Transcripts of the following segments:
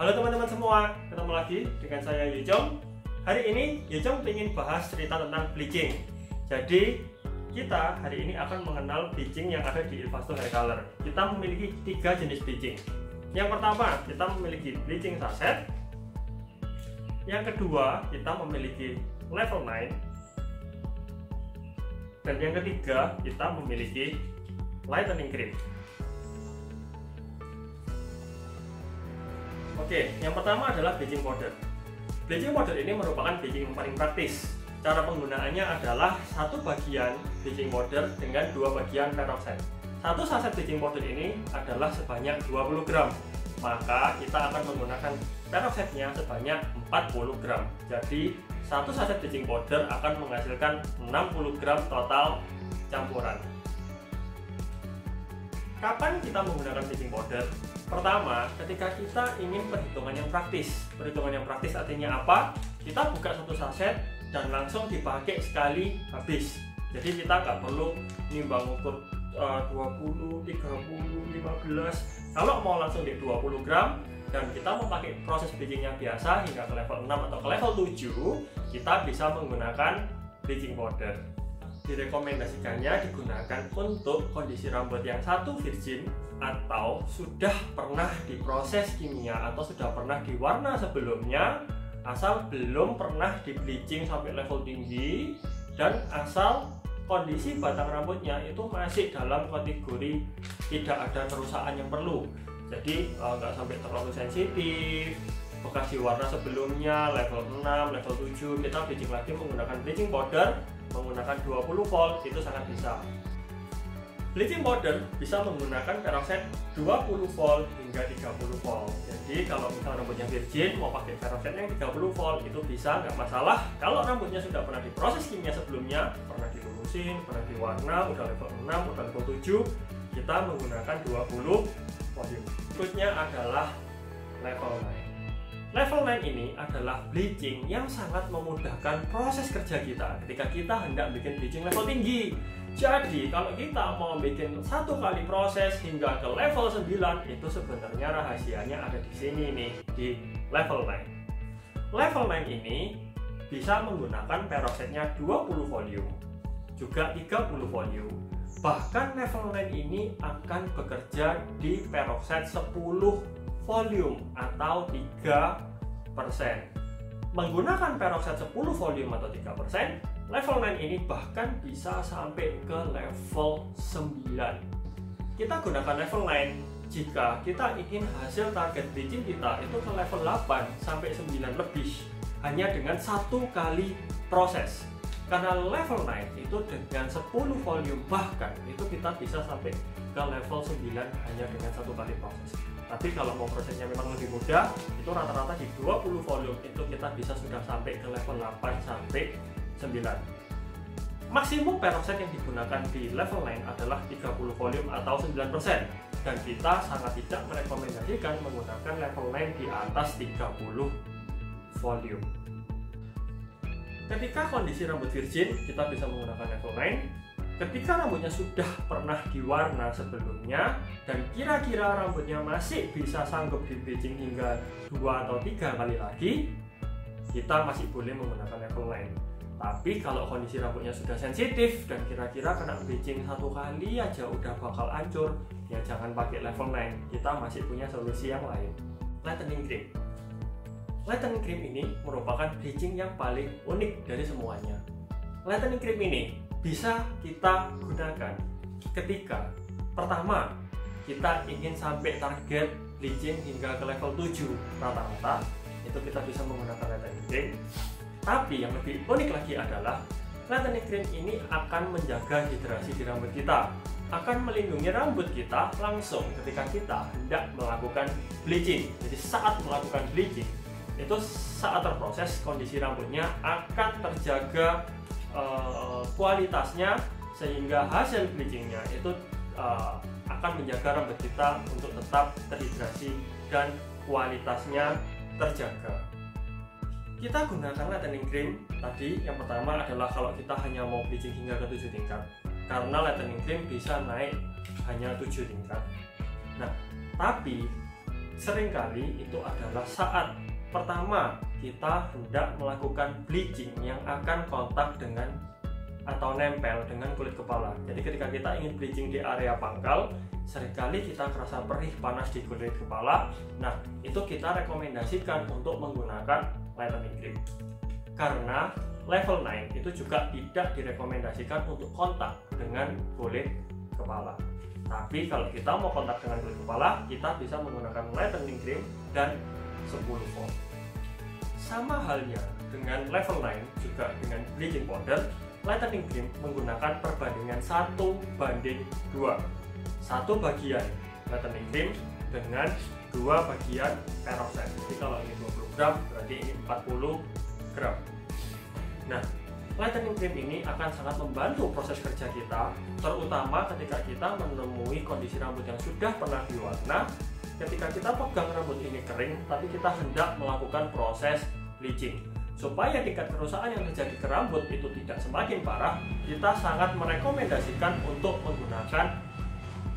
Halo teman-teman semua, ketemu lagi dengan saya Yujong. Hari ini Yujong ingin bahas cerita tentang bleaching. Jadi kita hari ini akan mengenal bleaching yang ada di Ilvasto Hair Color. Kita memiliki 3 jenis bleaching. Yang pertama, kita memiliki bleaching saset. Yang kedua, kita memiliki level 9. Dan yang ketiga, kita memiliki lightening cream. Oke, yang pertama adalah bleaching powder. Bleaching powder ini merupakan bleaching yang paling praktis. Cara penggunaannya adalah satu bagian bleaching powder dengan 2 bagian peroxide. Satu saset bleaching powder ini adalah sebanyak 20 gram. Maka kita akan menggunakan peroxide-nya sebanyak 40 gram. Jadi satu saset bleaching powder akan menghasilkan 60 gram total campuran. Kapan kita menggunakan bleaching powder? Pertama, ketika kita ingin perhitungan yang praktis. Perhitungan yang praktis artinya apa? Kita buka satu saset dan langsung dipakai sekali habis. Jadi kita nggak perlu nimbang ukur 20, 30, 15. Kalau mau langsung di 20 gram dan kita memakai proses bleaching yang biasa hingga ke level 6 atau ke level 7, kita bisa menggunakan bleaching powder. Direkomendasikannya digunakan untuk kondisi rambut yang satu virgin atau sudah pernah diproses kimia atau sudah pernah diwarna sebelumnya, asal belum pernah di bleaching sampai level tinggi dan asal kondisi batang rambutnya itu masih dalam kategori tidak ada kerusakan yang perlu. Jadi nggak sampai terlalu sensitif, bekas diwarna sebelumnya level 6, level 7, kita bleaching lagi menggunakan bleaching powder menggunakan 20 volt itu sangat bisa. Bleaching powder bisa menggunakan peroxide 20 volt hingga 30 volt. Jadi kalau misalnya rambutnya virgin mau pakai peroxide yang 30 volt itu bisa, nggak masalah. Kalau rambutnya sudah pernah diproses kimia sebelumnya, pernah dilurusin, pernah diwarna, udah level 6, udah level 7, kita menggunakan 20 volume. Berikutnya adalah level 9. Level 9 ini adalah bleaching yang sangat memudahkan proses kerja kita ketika kita hendak bikin bleaching level tinggi. Jadi kalau kita mau bikin satu kali proses hingga ke level 9, itu sebenarnya rahasianya ada di sini nih, di level 9. Level 9 ini bisa menggunakan peroxide-nya 20 volume, juga 30 volume. Bahkan level 9 ini akan bekerja di peroxide 10 volume atau 3%. Menggunakan peroxide 10 volume atau 3%, level 9 ini bahkan bisa sampai ke level 9. Kita gunakan level 9 jika kita ingin hasil target bleaching kita itu ke level 8 sampai 9 lebih hanya dengan satu kali proses. Karena level 9 itu dengan 10 volume bahkan itu kita bisa sampai ke level 9 hanya dengan satu kali proses. Tapi kalau mau prosesnya memang lebih mudah, itu rata-rata di 20 volume itu kita bisa sudah sampai ke level 8 sampai 9. Maksimum peroxide yang digunakan di level 9 adalah 30 volume atau 9%. Dan kita sangat tidak merekomendasikan menggunakan level 9 di atas 30 volume. Ketika kondisi rambut virgin, kita bisa menggunakan level 9. Ketika rambutnya sudah pernah diwarna sebelumnya dan kira-kira rambutnya masih bisa sanggup di bleaching hingga 2 atau 3 kali lagi, kita masih boleh menggunakan level 9. Tapi kalau kondisi rambutnya sudah sensitif dan kira-kira kena bleaching satu kali aja udah bakal hancur, ya jangan pakai level 9. Kita masih punya solusi yang lain. Lightening cream. Lightening cream ini merupakan bleaching yang paling unik dari semuanya. Lightening cream ini bisa kita gunakan ketika pertama kita ingin sampai target bleaching hingga ke level 7 rata-rata, itu kita bisa menggunakan lightening cream. Tapi yang lebih unik lagi adalah lightening cream ini akan menjaga hidrasi di rambut kita, akan melindungi rambut kita langsung ketika kita hendak melakukan bleaching. Jadi saat melakukan bleaching itu saat terproses kondisi rambutnya akan terjaga kualitasnya sehingga hasil bleachingnya itu akan menjaga rambut kita untuk tetap terhidrasi dan kualitasnya terjaga. Kita gunakan lightening cream tadi, yang pertama adalah kalau kita hanya mau bleaching hingga ke 7 tingkat, karena lightening cream bisa naik hanya 7 tingkat. Nah, tapi seringkali itu adalah saat pertama kita hendak melakukan bleaching yang akan kontak dengan atau nempel dengan kulit kepala. Jadi ketika kita ingin bleaching di area pangkal, seringkali kita kerasa perih panas di kulit kepala. Nah, itu kita rekomendasikan untuk menggunakan lightening cream. Karena level 9 itu juga tidak direkomendasikan untuk kontak dengan kulit kepala. Tapi kalau kita mau kontak dengan kulit kepala, kita bisa menggunakan lightening cream dan 10 volt. Sama halnya dengan level 9 juga dengan bleaching powder, lightening cream menggunakan perbandingan 1:2. 1 bagian lightening cream dengan 2 bagian peroxide. Jadi kalau ini 20 gram berarti ini 40 gram. Nah, lightening cream ini akan sangat membantu proses kerja kita, terutama ketika kita menemui kondisi rambut yang sudah pernah diwarna. Ketika kita pegang rambut ini kering, tapi kita hendak melakukan proses bleaching. Supaya tingkat kerusakan yang terjadi ke rambut itu tidak semakin parah, kita sangat merekomendasikan untuk menggunakan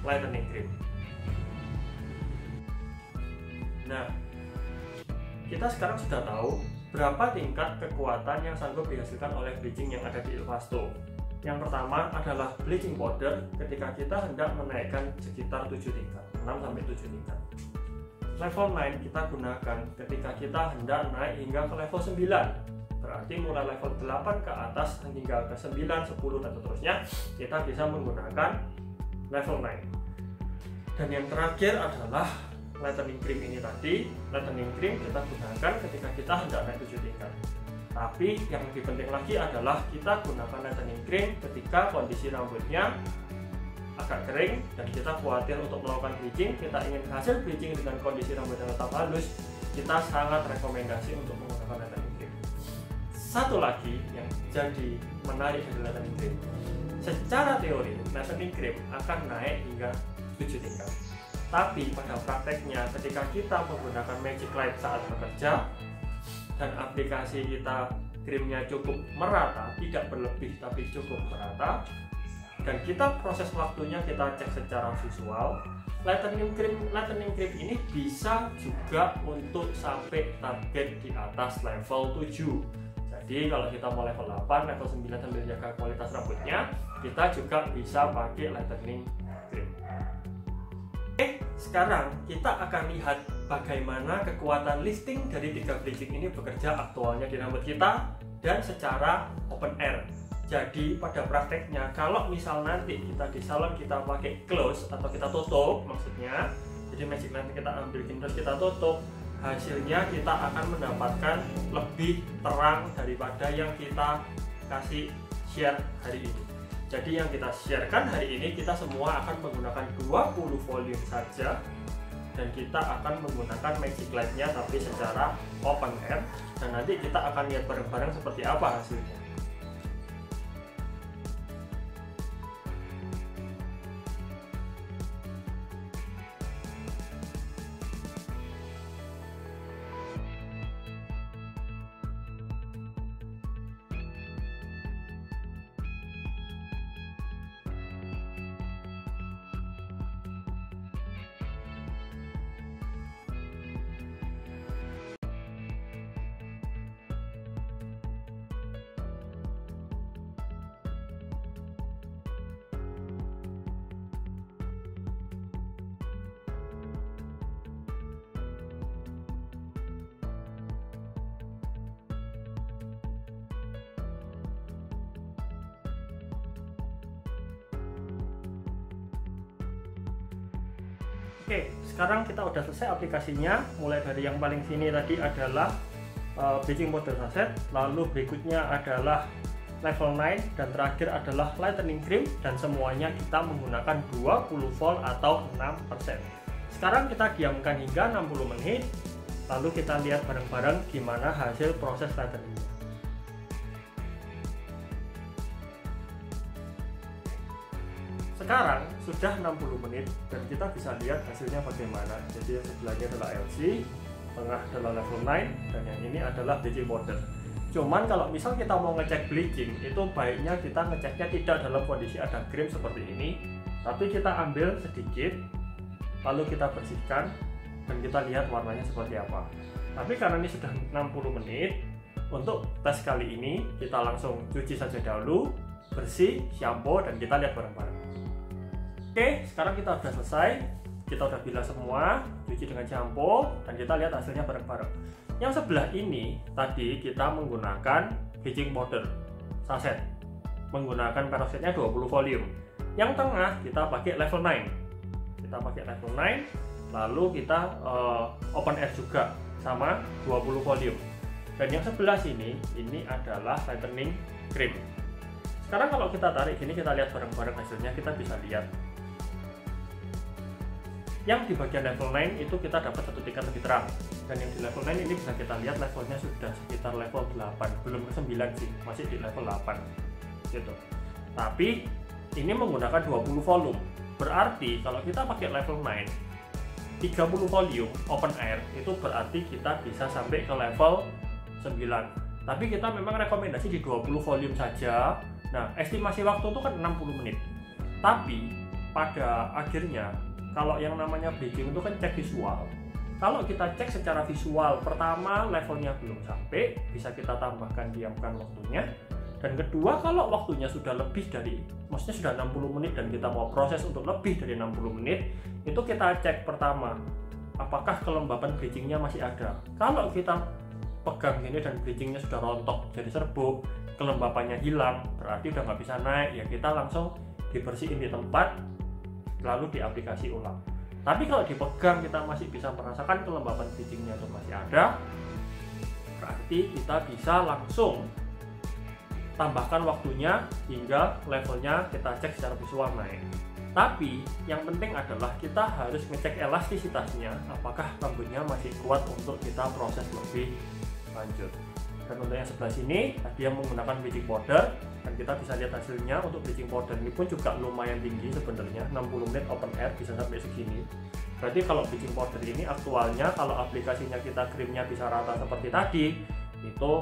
lightening cream. Nah, kita sekarang sudah tahu berapa tingkat kekuatan yang sanggup dihasilkan oleh bleaching yang ada di Ilvasto. Yang pertama adalah bleaching powder ketika kita hendak menaikkan sekitar 7 tingkat, 6-7 tingkat. Level 9 kita gunakan ketika kita hendak naik hingga ke level 9. Berarti mulai level 8 ke atas hingga ke 9, 10 dan seterusnya kita bisa menggunakan level 9. Dan yang terakhir adalah lightening cream ini tadi. Lightening cream kita gunakan ketika kita hendak naik 7 tingkat. Tapi yang lebih penting lagi adalah kita gunakan lightening cream ketika kondisi rambutnya agak kering dan kita khawatir untuk melakukan bleaching, kita ingin hasil bleaching dengan kondisi rambut yang tetap halus, kita sangat rekomendasi untuk menggunakan lightening cream. Satu lagi yang jadi menarik dari lightening cream, secara teori lightening cream akan naik hingga 7 tingkat. Tapi pada prakteknya ketika kita menggunakan magic light saat bekerja dan aplikasi kita krimnya cukup merata, tidak berlebih tapi cukup merata, dan kita proses waktunya kita cek secara visual, lightening cream ini bisa juga untuk sampai target di atas level 7. Jadi kalau kita mau level 8, level 9 sambil jaga kualitas rambutnya, kita juga bisa pakai lightening cream. Oke, sekarang kita akan lihat bagaimana kekuatan lifting dari 3 bleaching ini bekerja aktualnya di rambut kita dan secara open air. Jadi pada prakteknya kalau misal nanti kita di salon kita pakai close atau kita tutup, maksudnya jadi magic nanti kita ambil terus kita tutup, hasilnya kita akan mendapatkan lebih terang daripada yang kita kasih share hari ini. Jadi yang kita sharekan hari ini kita semua akan menggunakan 20 volume saja, dan kita akan menggunakan magic light-nya tapi secara open air, dan nanti kita akan lihat bareng-bareng seperti apa hasilnya. Oke, sekarang kita udah selesai aplikasinya. Mulai dari yang paling sini tadi adalah bleaching powder saset, lalu berikutnya adalah level 9, dan terakhir adalah lightening cream, dan semuanya kita menggunakan 20 volt atau 6%. Sekarang kita diamkan hingga 60 menit, lalu kita lihat bareng-bareng gimana hasil proses lightening. Sekarang sudah 60 menit dan kita bisa lihat hasilnya bagaimana. Jadi yang sebelahnya adalah LC, tengah adalah level 9, dan yang ini adalah bleaching powder. Cuman kalau misal kita mau ngecek bleaching, itu baiknya kita ngeceknya tidak dalam kondisi ada krim seperti ini, tapi kita ambil sedikit, lalu kita bersihkan, dan kita lihat warnanya seperti apa. Tapi karena ini sudah 60 menit, untuk tes kali ini kita langsung cuci saja dahulu, bersih, shampoo, dan kita lihat bareng-bareng. Oke, sekarang kita sudah selesai, kita sudah bilas semua, cuci dengan shampoo, dan kita lihat hasilnya bareng-bareng. Yang sebelah ini tadi kita menggunakan bleaching powder saset, menggunakan peroksidnya 20 volume. Yang tengah kita pakai level 9, kita pakai level 9, lalu kita open air juga sama 20 volume. Dan yang sebelah sini ini adalah lightening cream. Sekarang kalau kita tarik gini, kita lihat bareng-bareng hasilnya, kita bisa lihat yang di bagian level 9 itu kita dapat satu tingkat lebih terang, dan yang di level 9 ini bisa kita lihat levelnya sudah sekitar level 8, belum ke 9 sih, masih di level 8 gitu. Tapi ini menggunakan 20 volume, berarti kalau kita pakai level 9 30 volume open air itu berarti kita bisa sampai ke level 9. Tapi kita memang rekomendasi di 20 volume saja. Nah, estimasi waktu itu kan 60 menit. Tapi pada akhirnya kalau yang namanya bleaching itu kan cek visual. Kalau kita cek secara visual, pertama levelnya belum sampai, bisa kita tambahkan diamkan waktunya. Dan kedua, kalau waktunya sudah lebih dari, maksudnya sudah 60 menit dan kita mau proses untuk lebih dari 60 menit, itu kita cek pertama, apakah kelembapan bleachingnya masih ada. Kalau kita pegang gini dan bleachingnya sudah rontok jadi serbuk, kelembapannya hilang, berarti udah nggak bisa naik, ya kita langsung dibersihin di tempat lalu diaplikasi ulang. Tapi kalau dipegang kita masih bisa merasakan kelembapan bleachingnya itu masih ada, berarti kita bisa langsung tambahkan waktunya hingga levelnya kita cek secara visual naik. Tapi yang penting adalah kita harus ngecek elastisitasnya, apakah rambutnya masih kuat untuk kita proses lebih lanjut. Dan untuk yang sebelah sini tadi yang menggunakan bleaching powder, dan kita bisa lihat hasilnya. Untuk bleaching powder ini pun juga lumayan tinggi sebenarnya, 60 menit open air bisa sampai segini. Berarti kalau bleaching powder ini aktualnya, kalau aplikasinya kita krimnya bisa rata seperti tadi, itu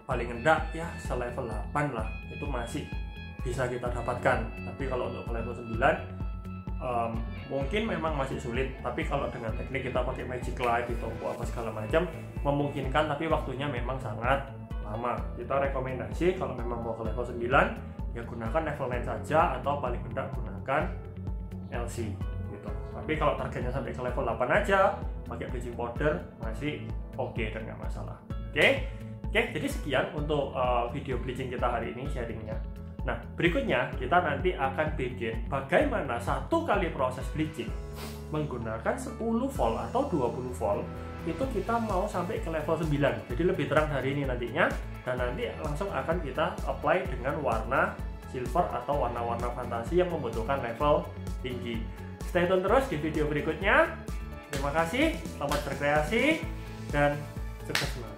paling rendah ya selevel 8 lah, itu masih bisa kita dapatkan. Tapi kalau untuk level 9 mungkin memang masih sulit, tapi kalau dengan teknik kita pakai magic light di toko apa segala macam memungkinkan, tapi waktunya memang sangat lama. Kita rekomendasi kalau memang mau ke level 9 ya gunakan level 9 saja, atau paling rendah gunakan LC gitu. Tapi kalau targetnya sampai ke level 8 aja pakai bleaching powder masih oke dan nggak masalah. Oke, jadi sekian untuk video bleaching kita hari ini, sharingnya. Nah, berikutnya kita nanti akan bikin bagaimana satu kali proses bleaching menggunakan 10 volt atau 20 volt itu kita mau sampai ke level 9, jadi lebih terang hari ini nantinya, dan nanti langsung akan kita apply dengan warna silver atau warna-warna fantasi yang membutuhkan level tinggi. Stay tune terus di video berikutnya. Terima kasih, selamat berkreasi, dan sukses.